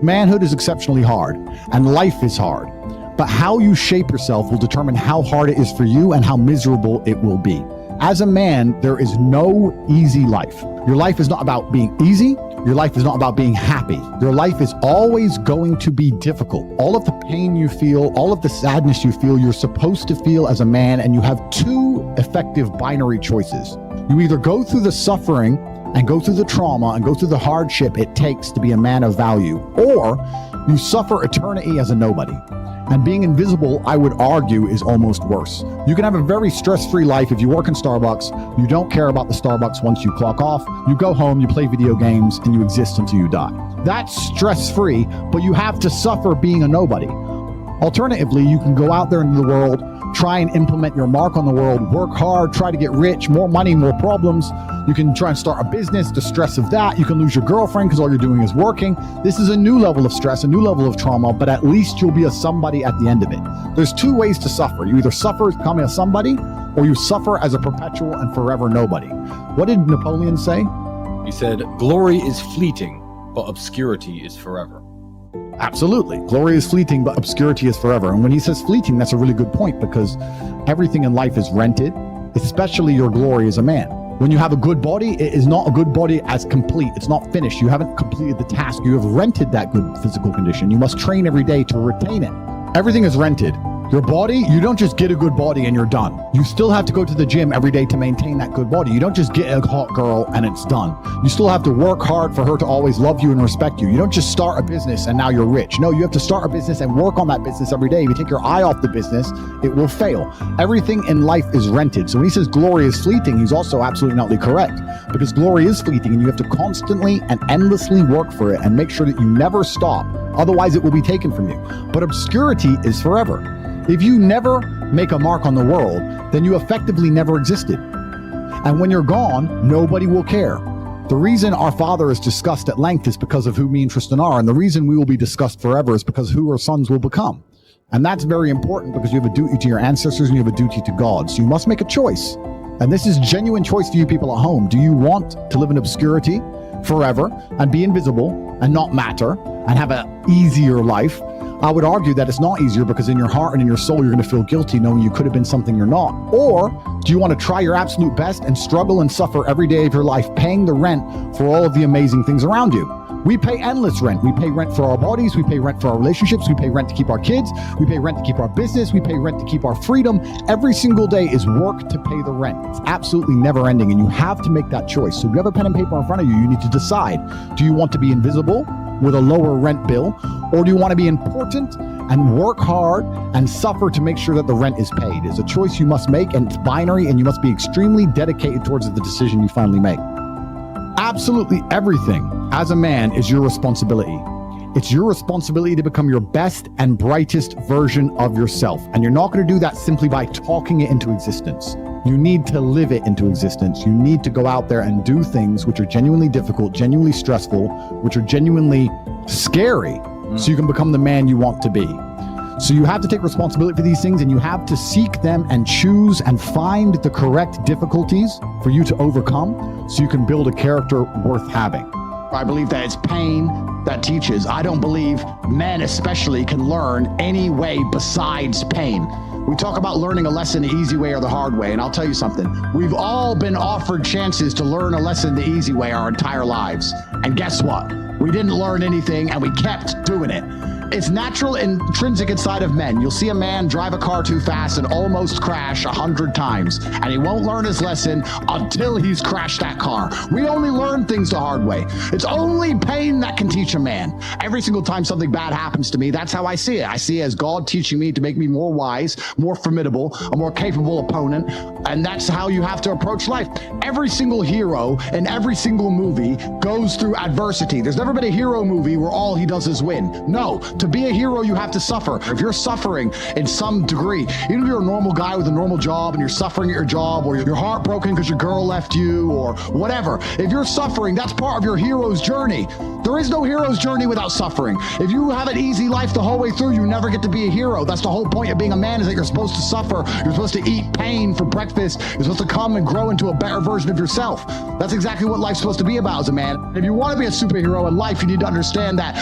Manhood is exceptionally hard, and life is hard. But how you shape yourself will determine how hard it is for you and how miserable it will be. As a man, there is no easy life. Your life is not about being easy. Your life is not about being happy. Your life is always going to be difficult. All of the pain you feel, all of the sadness you feel, you're supposed to feel as a man, and you have two effective binary choices. You either go through the suffering and go through the trauma and go through the hardship it takes to be a man of value, or you suffer eternity as a nobody. And being invisible, I would argue, is almost worse. You can have a very stress-free life if you work in Starbucks. You don't care about the Starbucks once you clock off. You go home, you play video games, and you exist until you die. That's stress-free, but you have to suffer being a nobody. Alternatively, you can go out there into the world, try and implement your mark on the world, work hard, try to get rich, more money, more problems. You can try and start a business, the stress of that. You can lose your girlfriend because all you're doing is working. This is a new level of stress, a new level of trauma, but at least you'll be a somebody at the end of it. There's two ways to suffer. You either suffer becoming a somebody, or you suffer as a perpetual and forever nobody. What did Napoleon say? He said, "Glory is fleeting, but obscurity is forever." Absolutely. Glory is fleeting, but obscurity is forever. And when he says fleeting, that's a really good point, because everything in life is rented, especially your glory as a man. When you have a good body, it is not a good body as complete. It's not finished. You haven't completed the task. You have rented that good physical condition. You must train every day to retain it. Everything is rented. Your body, you don't just get a good body and you're done. You still have to go to the gym every day to maintain that good body. You don't just get a hot girl and it's done. You still have to work hard for her to always love you and respect you. You don't just start a business and now you're rich. No, you have to start a business and work on that business every day. If you take your eye off the business, it will fail. Everything in life is rented. So when he says glory is fleeting, he's also absolutely not correct, because glory is fleeting and you have to constantly and endlessly work for it and make sure that you never stop. Otherwise, it will be taken from you. But obscurity is forever. If you never make a mark on the world, then you effectively never existed. And when you're gone, nobody will care. The reason our Father is discussed at length is because of who me and Tristan are. And the reason we will be discussed forever is because who our sons will become. And that's very important, because you have a duty to your ancestors and you have a duty to God. So you must make a choice. And this is genuine choice for you people at home. Do you want to live in obscurity forever and be invisible and not matter and have an easier life? I would argue that it's not easier, because in your heart and in your soul, you're going to feel guilty knowing you could have been something you're not. Or do you want to try your absolute best and struggle and suffer every day of your life, paying the rent for all of the amazing things around you? We pay endless rent. We pay rent for our bodies. We pay rent for our relationships. We pay rent to keep our kids. We pay rent to keep our business. We pay rent to keep our freedom. Every single day is work to pay the rent. It's absolutely never ending, and you have to make that choice. So if you have a pen and paper in front of you, you need to decide. Do you want to be invisible with a lower rent bill, or do you want to be important and work hard and suffer to make sure that the rent is paid? It's a choice you must make, and it's binary, and you must be extremely dedicated towards the decision you finally make. Absolutely everything as a man is your responsibility. It's your responsibility to become your best and brightest version of yourself. And you're not going to do that simply by talking it into existence. You need to live it into existence. You need to go out there and do things which are genuinely difficult, genuinely stressful, which are genuinely scary, so you can become the man you want to be. So you have to take responsibility for these things, and you have to seek them and choose and find the correct difficulties for you to overcome, so you can build a character worth having. I believe that it's pain that teaches. I don't believe men especially can learn any way besides pain. We talk about learning a lesson the easy way or the hard way, and I'll tell you something. We've all been offered chances to learn a lesson the easy way our entire lives. And guess what? We didn't learn anything, and we kept doing it. It's natural, intrinsic inside of men. You'll see a man drive a car too fast and almost crash 100 times, and he won't learn his lesson until he's crashed that car. We only learn things the hard way. It's only pain that can teach a man. Every single time something bad happens to me, that's how I see it. I see it as God teaching me to make me more wise, more formidable, a more capable opponent, and that's how you have to approach life. Every single hero in every single movie goes through adversity. There's never been a hero movie where all he does is win. No. To be a hero, you have to suffer. If you're suffering in some degree, even if you're a normal guy with a normal job and you're suffering at your job, or you're heartbroken because your girl left you, or whatever, if you're suffering, that's part of your hero's journey. There is no hero's journey without suffering. If you have an easy life the whole way through, you never get to be a hero. That's the whole point of being a man, is that you're supposed to suffer. You're supposed to eat pain for breakfast. You're supposed to come and grow into a better version of yourself. That's exactly what life's supposed to be about as a man. If you want to be a superhero in life, you need to understand that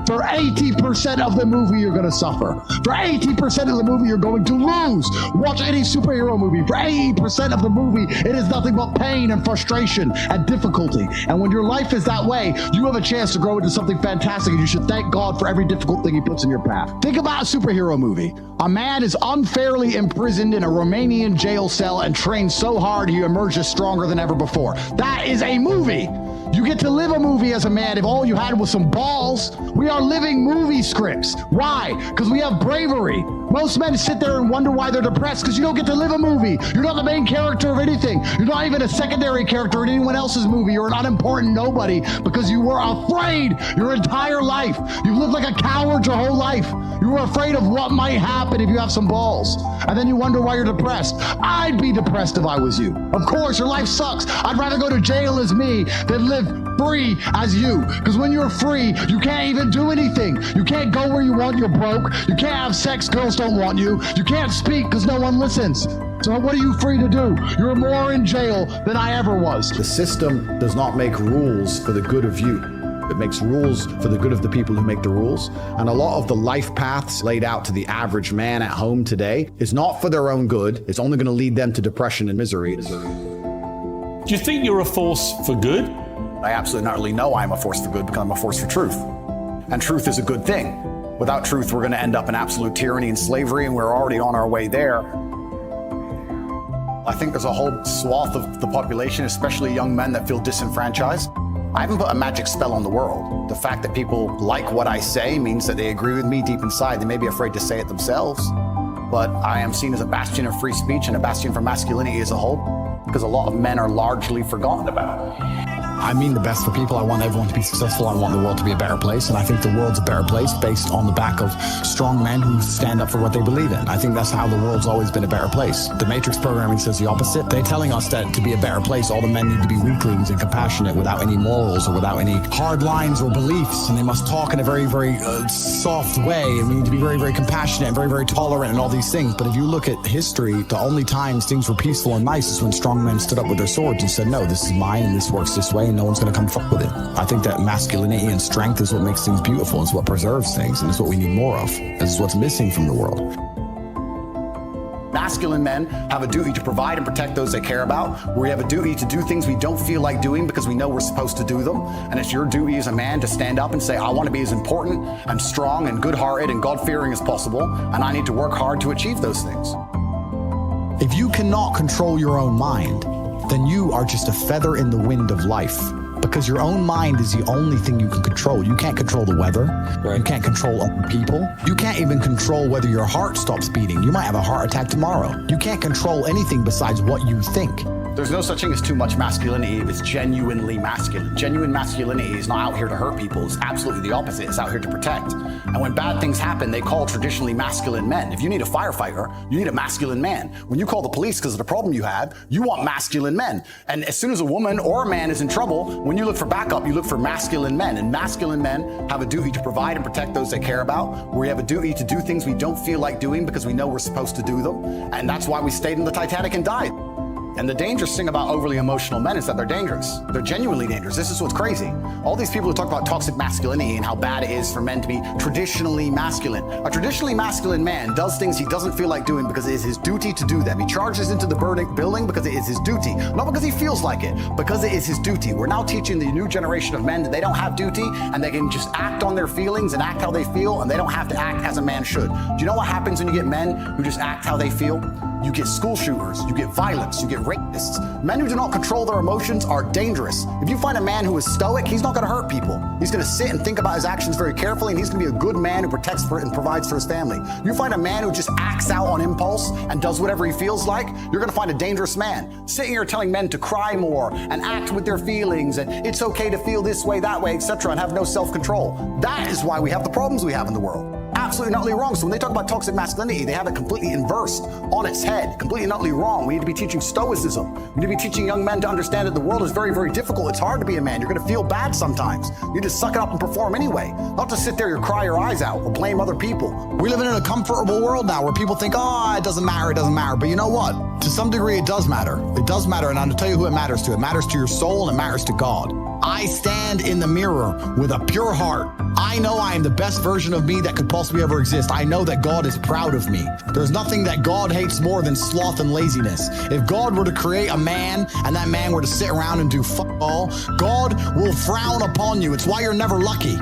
For 80% of the movie, you're going to suffer. For 80% of the movie, you're going to lose. Watch any superhero movie. For 80% of the movie, it is nothing but pain and frustration and difficulty. And when your life is that way, you have a chance to grow into something fantastic, and you should thank God for every difficult thing he puts in your path. Think about a superhero movie. A man is unfairly imprisoned in a Romanian jail cell and trained so hard he emerges stronger than ever before. That is a movie. You get to live a movie as a man if all you had was some balls. We are living movie scripts. Why? Because we have bravery. Most men sit there and wonder why they're depressed because you don't get to live a movie. You're not the main character of anything. You're not even a secondary character in anyone else's movie. You're an unimportant nobody because you were afraid your entire life. You've lived like a coward your whole life. You were afraid of what might happen if you have some balls. And then you wonder why you're depressed. I'd be depressed if I was you. Of course, your life sucks. I'd rather go to jail as me than live free as you. Because when you're free, you can't even do anything. You can't go where you want, you're broke. You can't have sex, girls don't want you. You can't speak because no one listens. So what are you free to do? You're more in jail than I ever was. The system does not make rules for the good of you. It makes rules for the good of the people who make the rules. And a lot of the life paths laid out to the average man at home today is not for their own good. It's only going to lead them to depression and misery. Do you think you're a force for good? I absolutely not really know I'm a force for good because I'm a force for truth. And truth is a good thing. Without truth, we're going to end up in absolute tyranny and slavery, and we're already on our way there. I think there's a whole swath of the population, especially young men, that feel disenfranchised. I haven't put a magic spell on the world. The fact that people like what I say means that they agree with me deep inside. They may be afraid to say it themselves, but I am seen as a bastion of free speech and a bastion for masculinity as a whole, because a lot of men are largely forgotten about. I mean the best for people. I want everyone to be successful. I want the world to be a better place. And I think the world's a better place based on the back of strong men who stand up for what they believe in. I think that's how the world's always been a better place. The Matrix programming says the opposite. They're telling us that to be a better place, all the men need to be weaklings and compassionate without any morals or without any hard lines or beliefs. And they must talk in a very, very soft way. And we need to be very, very compassionate and very, very tolerant and all these things. But if you look at history, the only times things were peaceful and nice is when strong men stood up with their swords and said, no, this is mine and this works this way. And no one's going to come fuck with it. I think that masculinity and strength is what makes things beautiful. It's what preserves things, and it's what we need more of. This is what's missing from the world. Masculine men have a duty to provide and protect those they care about. We have a duty to do things we don't feel like doing because we know we're supposed to do them. And it's your duty as a man to stand up and say, I want to be as important and strong and good-hearted and God-fearing as possible, and I need to work hard to achieve those things. If you cannot control your own mind, then you are just a feather in the wind of life. Because your own mind is the only thing you can control. You can't control the weather. Right. You can't control other people. You can't even control whether your heart stops beating. You might have a heart attack tomorrow. You can't control anything besides what you think. There's no such thing as too much masculinity if it's genuinely masculine. Genuine masculinity is not out here to hurt people. It's absolutely the opposite. It's out here to protect. And when bad things happen, they call traditionally masculine men. If you need a firefighter, you need a masculine man. When you call the police because of the problem you have, you want masculine men. And as soon as a woman or a man is in trouble, when you look for backup, you look for masculine men. And masculine men have a duty to provide and protect those they care about. We have a duty to do things we don't feel like doing because we know we're supposed to do them. And that's why we stayed in the Titanic and died. And the dangerous thing about overly emotional men is that they're dangerous. They're genuinely dangerous. This is what's crazy. All these people who talk about toxic masculinity and how bad it is for men to be traditionally masculine. A traditionally masculine man does things he doesn't feel like doing because it is his duty to do them. He charges into the building because it is his duty. Not because he feels like it, because it is his duty. We're now teaching the new generation of men that they don't have duty and they can just act on their feelings and act how they feel, and they don't have to act as a man should. Do you know what happens when you get men who just act how they feel? You get school shooters, you get violence, you get rapists. Men who do not control their emotions are dangerous. If you find a man who is stoic, he's not going to hurt people. He's going to sit and think about his actions very carefully, and he's going to be a good man who protects and provides for his family. You find a man who just acts out on impulse and does whatever he feels like, you're going to find a dangerous man. Sitting here telling men to cry more and act with their feelings, and it's okay to feel this way, that way, etc., and have no self-control. That is why we have the problems we have in the world. Absolutely and utterly wrong. So when they talk about toxic masculinity, they have it completely inversed on its head, completely and utterly wrong. We need to be teaching stoicism. We need to be teaching young men to understand that the world is very, very difficult. It's hard to be a man. You're going to feel bad sometimes. You just suck it up and perform anyway. Not to sit there and cry your eyes out or blame other people. We live in a comfortable world now where people think, oh, it doesn't matter, it doesn't matter. But you know what? To some degree, it does matter. It does matter, and I'll tell you who it matters to. It matters to your soul, and it matters to God. I stand in the mirror with a pure heart. I know I am the best version of me that could possibly ever exist. I know that God is proud of me. There's nothing that God hates more than sloth and laziness. If God were to create a man and that man were to sit around and do fuck all, God will frown upon you. It's why you're never lucky.